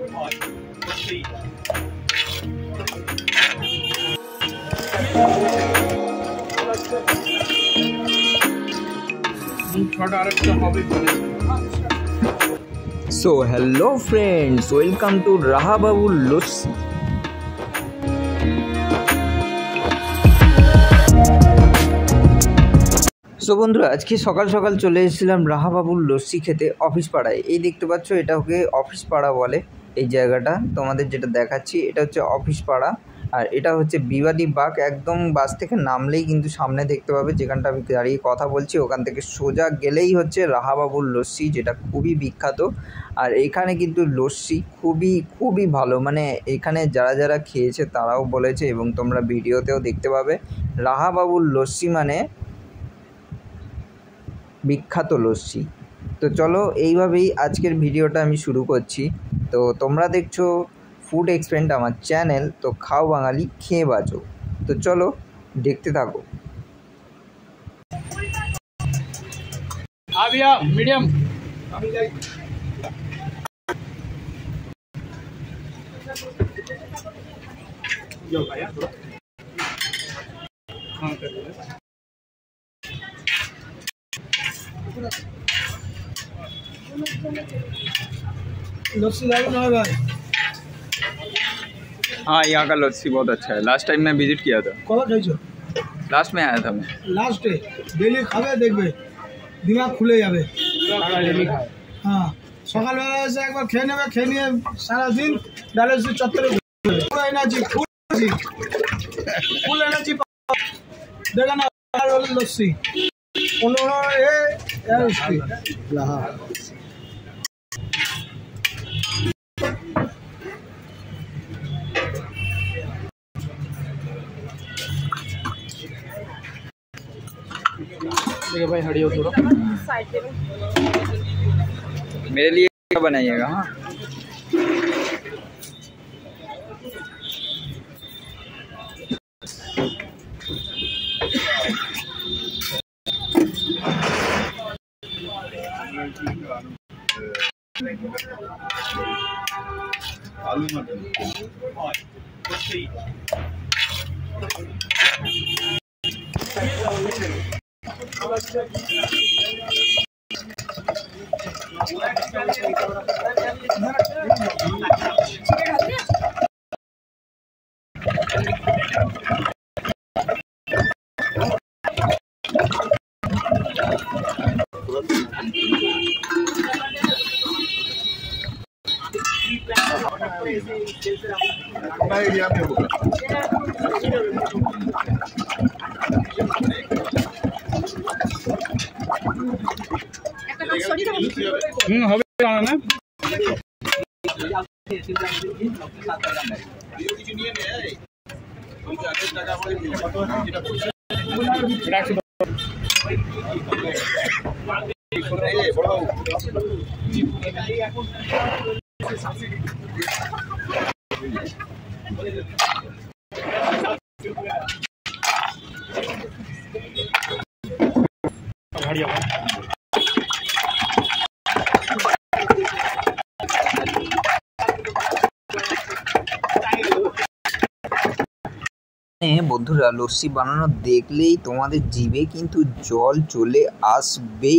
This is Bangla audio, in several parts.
So hello friends, welcome to Raha Babu Lussi. So বন্ধুরা, আজকে সকাল সকাল চলে এসেছিলাম রাহা বাবুর লস্যি খেতে অফিস পাড়ায়। এই দেখতে পাচ্ছ, এটা ওকে অফিস পাড়া বলে। এই জায়গাটা তোমাদের যেটা দেখাচ্ছি, এটা হচ্ছে অফিস পাড়া। আর এটা হচ্ছে বিবাদী বাগ। একদম বাস থেকে নামলেই কিন্তু সামনে দেখতে পাবে, যেখানটা আমি দাঁড়িয়ে কথা বলছি, ওখান থেকে সোজা গেলেই হচ্ছে রাহা বাবুর লস্যি, যেটা খুবই বিখ্যাত। আর এখানে কিন্তু লস্যি খুবই ভালো, মানে এখানে যারা যারা খেয়েছে তারাও বলেছে, এবং তোমরা ভিডিওতেও দেখতে পাবে, রাহা বাবুর লস্যি মানে বিখ্যাত লস্যি। তো চলো, এইভাবেই আজকের ভিডিওটা আমি শুরু করছি। তো তোমরা দেখছো ফুড এক্সপেরিয়েন্স আমার চ্যানেল, তো খাও বাঙালি খেয়ে বাঁচো। তো চলো দেখতে থাকো। मीडियम लस्सी ना भाई। हाँ, यहाँ का लस्सी बहुत अच्छा है। लास्ट टाइम मैं विजिट किया था। कब खाइছো? लास्ट में आया था मैं। लास्ट डे डेली खाবে দেখবে दिमाग খুলে যাবে। हाँ, সকালবেলা এসে একবার খেয়ে নেবে, খেয়ে নিয়ে সারাদিন ডায়ালিসিস চত্বরে পুরো এনার্জি ফুল এনার্জি देखा ना लस्सी 15 है उसकी लाहा। देखिए भाई, हटियो थोड़ा मेरे लिए क्या बनाइएगा? हाँ, आलू मटर एरिया में होगा। হবে না বন্ধুরা, লস্যি বানানো দেখলেই তোমাদের জিভে কিন্তু জল চলে আসবে।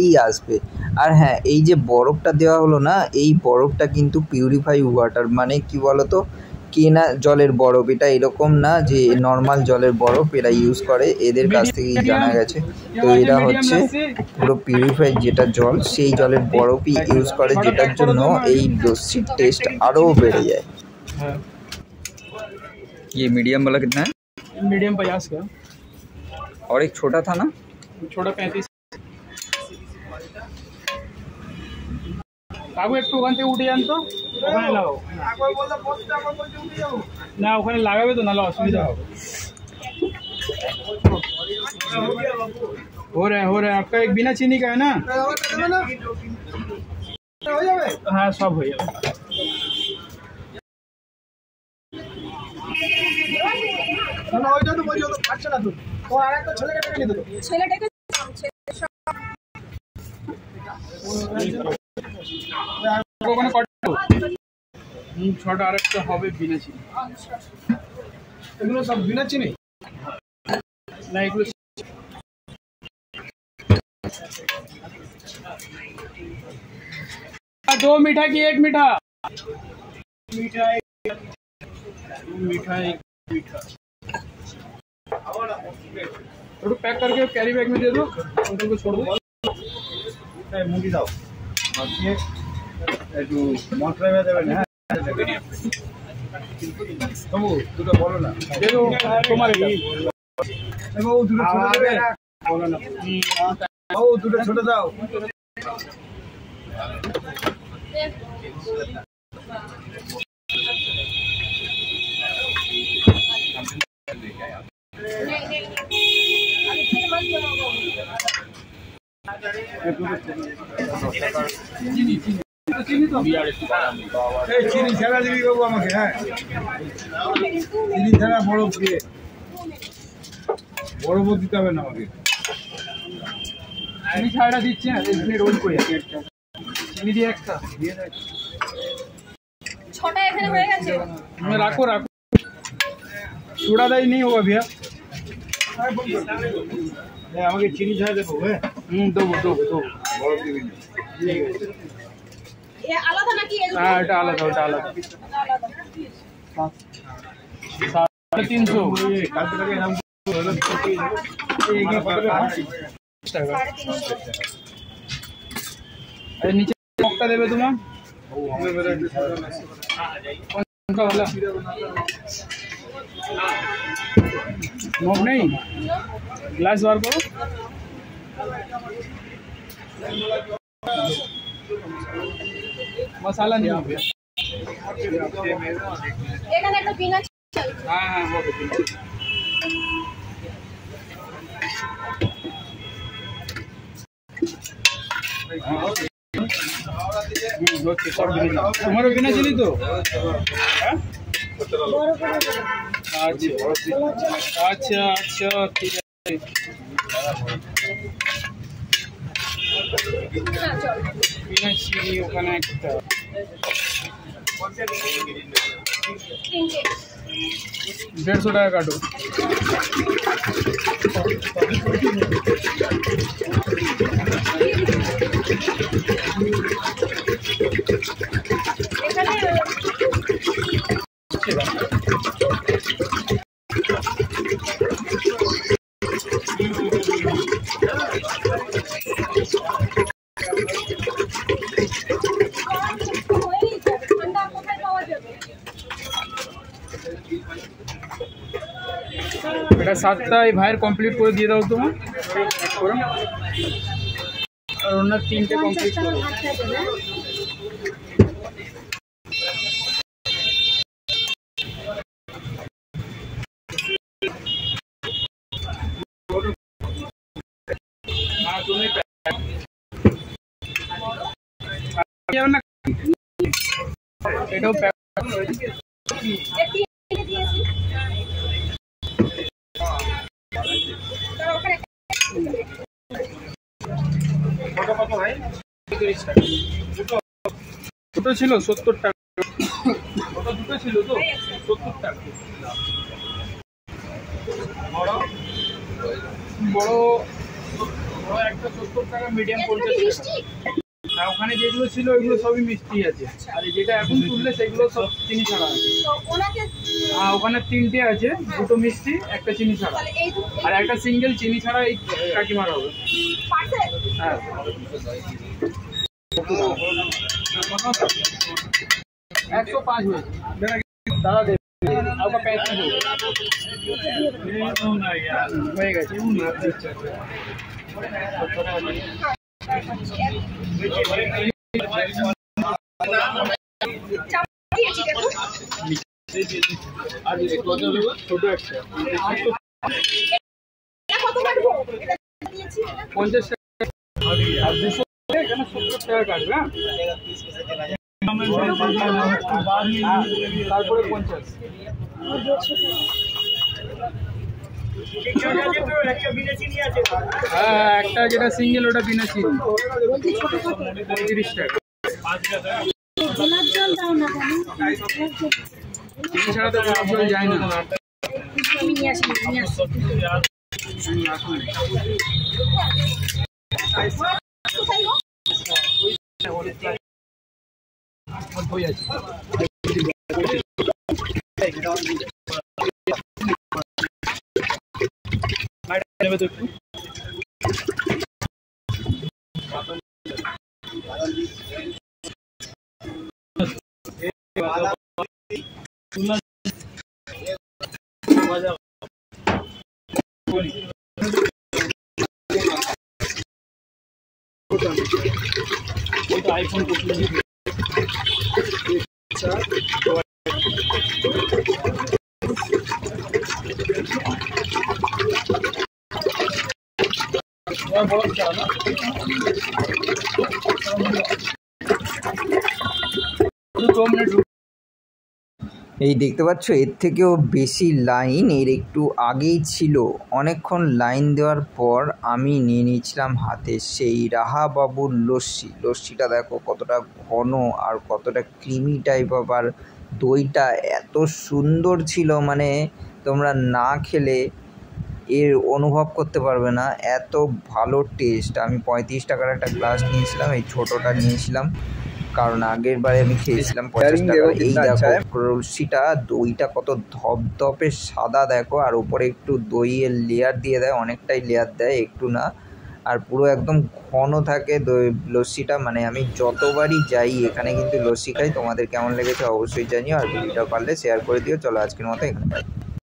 আর হ্যাঁ, এই যে বরফটা দেওয়া হলো না, এই বরফটা কিন্তু পিউরিফাই ওয়াটার, মানে কি বলতো, কেনা জলের বরফ। এটা এরকম না যে নর্মাল জলের বরফ এরা ইউজ করে, এদের কাছ থেকেই জানা গেছে। তো এরা হচ্ছে পুরো পিউরিফাই যেটা জল, সেই জলের বরফই ইউজ করে, যেটার জন্য এই লস্যির টেস্ট আরও বেড়ে যায়। ये मीडियम वाला कितना है? मीडियम 50 का, और एक छोटा था ना? छोटा 35। কাকু একটু ওখান থেকে উঠে যান তো, ওখানে লাগাও না, ওখানে লাগাবে তো, নাহলে অসুবিধা হবে। हो रहा है आपका एक बिना चीनी का है ना? हाँ, सब हो जाएगा। ছেলেটাকে ছটা আরেকটা হবে বিনা চিনি। এগুলো সব বিনা চিনি না, এগুলো दो मीठा की एक मीठा, मीठा मीठा एक मीठा। थोड़ा पैक करके कैरी बैग में दे दो, अंकल को छोड़ दो। মুড়ি দাও একটু মশলা দেবেন। হ্যাঁ বাবু দুটো বলো না, दे दो तुम्हारे বাবু দুটো ছোট দেবে, বলো না বাবু দুটো ছোট দাও। চিনি ছাড়া দিবি বাবু আমাকে। হ্যাঁ চিনি ছাড়া বরফ দিয়ে, বরফও দিতে হবে না আমাকে। চিনি ছাড়া দিচ্ছে না, এখানে রোল করে চিনি দিয়ে একটা দিয়ে দেয়। ছটা এখানে হয়ে গেছে। রাখো রাখো, চূড়া দাই নেই होगा भैया। আমাকে চিনি ছাড়া দেবো। হ্যাঁ দেবো দেবো দেবো, বরফ দিবি না। এ আলাদা নাকি? হ্যাঁ এটা আলাদা, ওটা আলাদা। 350 কালকে থেকে এরকম টাকা। আর নিচে মগটা দেবে তোমার কোনটা वाला মগ নেই, গ্লাস বার করো। मसाला नहीं हो गया। এখানে একটা বিনা हाँ हाँ हो गया। तुम्हारा बिना चिली तो अच्छा अच्छा ठीक है। बिना चिली ওখানে একটা 150 টাকা কাটো। ঠান্ডা কোথায় পাওয়া যাবে? এটা 7টা এই ভাইয়ের কমপ্লিট করে দিয়ে দাও তোমার, আর ওনার 3টে কমপ্লিট করো। এটাও প্যাক একটি দিয়েছি। ওখানে দুটো ছিল 70 টাকা, ওটা দুটো ছিল তো 70 টাকা। বড় বড় একটা 70 টাকা, মিডিয়াম 50 মিষ্টি টাকা। আর ওখানে যেগুলো ছিল ওইগুলো সবই মিষ্টি আছে, আর যেটা এখন তুললে সেগুলো সব চিনি ছাড়া আছে। তো ওনাকে আর ওখানে 3টে আছে, দুটো মিষ্টি একটা চিনি ছাড়া, তাহলে এই আর একটা সিঙ্গেল চিনি ছাড়া এই কাকিমার হবে। পার্সেল হ্যাঁ 105 হয়েছে দাদা দেবে। आपका 35 হয়ে গেছে। দিয়েছি দেখো। আর ছোট একটা এটা কত কাটবো? এটা দিয়েছি। 50 টাকা আর 200 এখানে 70 টাকা কাটবে। তারপরে 50 হ্যাঁ একটা যেটা সিঙ্গেল ওটা বিনা চিনি 35 টাকা। গোলাপ জল দাও না কেন? এছাড়া তো গোলাপ জল যায় না। আমি নিয়ে আসি, নিয়ে আসি। কোথায় গো? আইফোন এই দেখতে পাচ্ছ এর থেকেও বেশি লাইন এর একটু আগেই ছিল। অনেকক্ষণ লাইন দেওয়ার পর আমি নিয়ে নিয়েছিলাম হাতে সেই রাহা বাবুর লস্যি। লস্যিটা দেখো কতটা ঘন আর কতটা ক্রিমি টাইপ অফ, আর দইটা এত সুন্দর ছিল, মানে তোমরা না খেলে এর অনুভব করতে পারবে না, এত ভালো টেস্ট। আমি 35 টাকার একটা গ্লাস নিয়েছিলাম, এই ছোটোটা নিয়েছিলাম কারণ আগের বারে আমি খেয়েছিলাম 50 টাকা। এই দেখো লস্যিটা, দইটা কত ধপধপে সাদা দেখো, আর উপরে একটু দইয়ের লেয়ার দিয়ে দেয়, অনেকটাই লেয়ার দেয়, একটু না, আর পুরো একদম ঘন থাকে দই লস্যিটা। মানে আমি যতবারই যাই এখানে কিন্তু লস্যি খাই। তোমাদের কেমন লেগেছে অবশ্যই জানিও, আর ভিডিওটা পারলে শেয়ার করে দিও। চলো আজকের মতো এখানে।